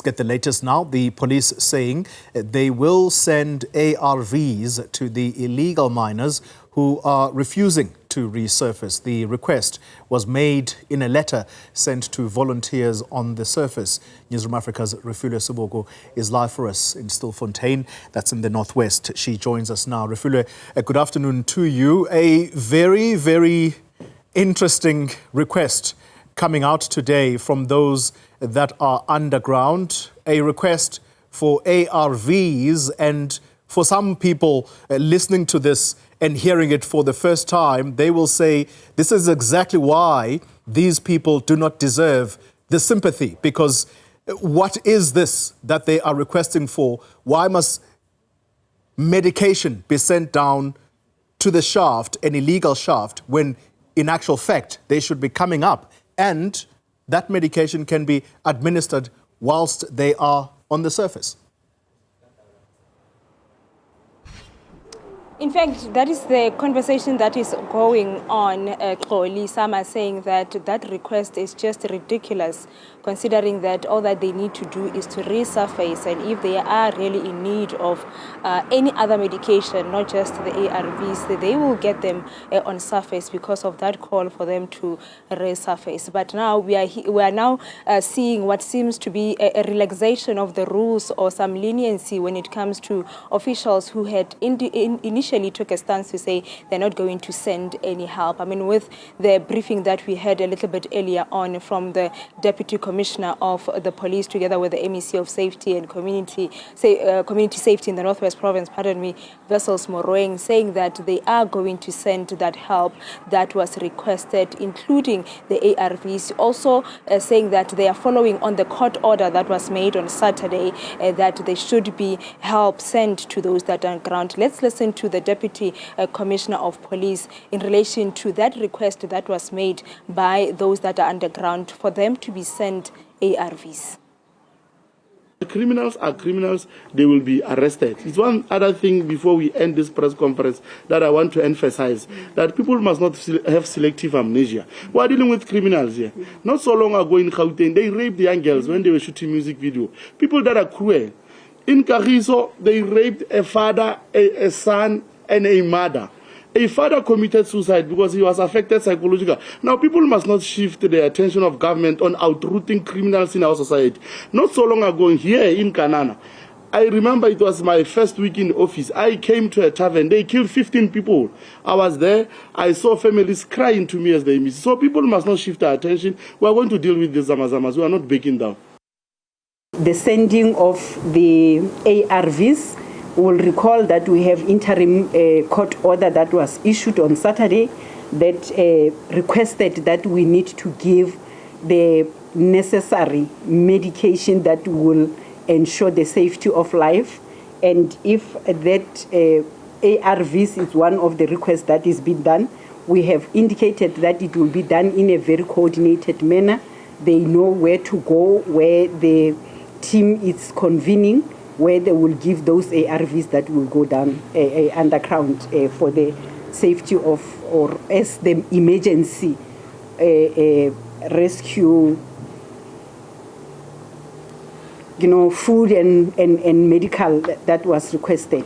get the latest now. The police saying they will send ARVs to the illegal miners who are refusing to resurface. The request was made in a letter sent to volunteers on the surface. Newzroom Afrika's Refiloe Seboko is live for us in Stilfontein. That's in the northwest. She joins us now. Refiloe, good afternoon to you. A very, very interesting request coming out today from those that are underground. A request for ARVs, and for some people listening to this and hearing it for the first time, they will say this is exactly why these people do not deserve the sympathy, because what is this that they are requesting for? Why must medication be sent down to the shaft, an illegal shaft, when in actual fact they should be coming up and that medication can be administered whilst they are on the surface? In fact, that is the conversation that is going on. Some are saying that that request is just ridiculous, considering that all that they need to do is to resurface, and if they are really in need of any other medication, not just the ARVs, they will get them on surface because of that call for them to resurface. But now we are now seeing what seems to be a relaxation of the rules, or some leniency when it comes to officials who had initially took a stance to say they're not going to send any help. I mean, with the briefing that we had a little bit earlier on from the Deputy Commissioner of the Police, together with the MEC of Safety and Community Safety in the Northwest Province, Wessels Moroeng, saying that they are going to send that help that was requested, including the ARVs. Also saying that they are following on the court order that was made on Saturday, that there should be help sent to those that are on ground. Let's listen to the Deputy Commissioner of Police in relation to that request that was made by those that are underground for them to be sent ARVs. Criminals are criminals, they will be arrested. It's one other thing before we end this press conference that I want to emphasize, that people must not have selective amnesia. We are dealing with criminals here. Not so long ago in Gauteng, they raped the young girls when they were shooting music video. People that are cruel. In Kagiso, they raped a father, a son, and a mother. A father committed suicide because he was affected psychologically. Now, people must not shift the attention of government on outrooting criminals in our society. Not so long ago here in Kanana, I remember it was my first week in office. I came to a tavern. They killed 15 people. I was there. I saw families crying to me as they miss. So people must not shift their attention. We are going to deal with the Zamazamas. We are not backing down. The sending of the ARVs, we'll recall that we have interim court order that was issued on Saturday that requested that we need to give the necessary medication that will ensure the safety of life. And if that ARVs is one of the requests that is being done, we have indicated that it will be done in a very coordinated manner. They know where to go, where the team is convening, where they will give those ARVs that will go down underground for the safety of, or as the emergency rescue, food and medical that was requested.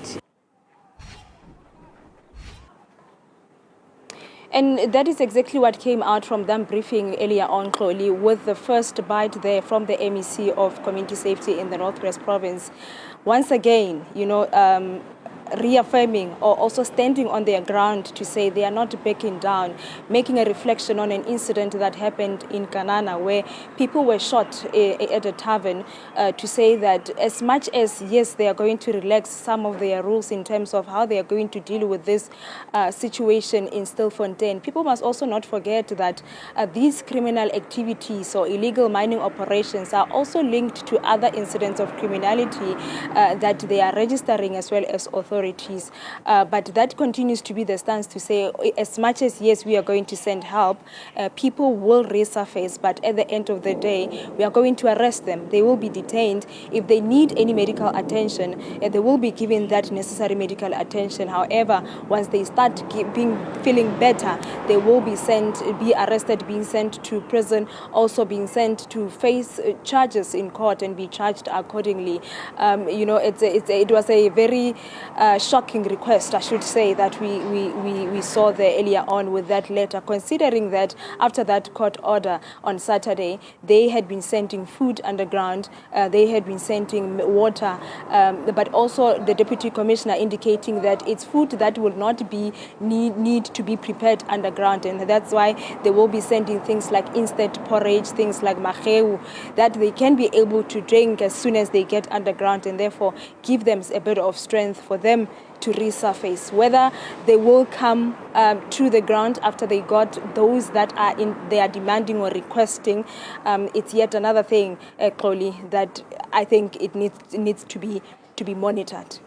And that is exactly what came out from them briefing earlier on, Chloe, with the first bite there from the MEC of Community Safety in the Northwest Province. Once again, reaffirming or also standing on their ground to say they are not backing down, making a reflection on an incident that happened in Kanana where people were shot at a tavern, to say that as much as, yes, they are going to relax some of their rules in terms of how they are going to deal with this situation in Stilfontein, people must also not forget that these criminal activities or illegal mining operations are also linked to other incidents of criminality that they are registering as well as authorities authorities. But that continues to be the stance to say, as much as, yes, we are going to send help, people will resurface, but at the end of the day, we are going to arrest them. They will be detained. If they need any medical attention, they will be given that necessary medical attention. However, once they start feeling better, they will be arrested, being sent to prison, also being sent to face charges in court and be charged accordingly. It was a very shocking request, I should say, that we saw there earlier on with that letter, considering that after that court order on Saturday, they had been sending food underground, they had been sending water, but also the Deputy Commissioner indicating that it's food that will not need to be prepared underground, and that's why they will be sending things like instant porridge, things like maheu, that they can be able to drink as soon as they get underground, and therefore give them a bit of strength for them to resurface. Whether they will come to the ground after they got those that they are demanding or requesting, it's yet another thing, Xoli, that I think it needs to be monitored.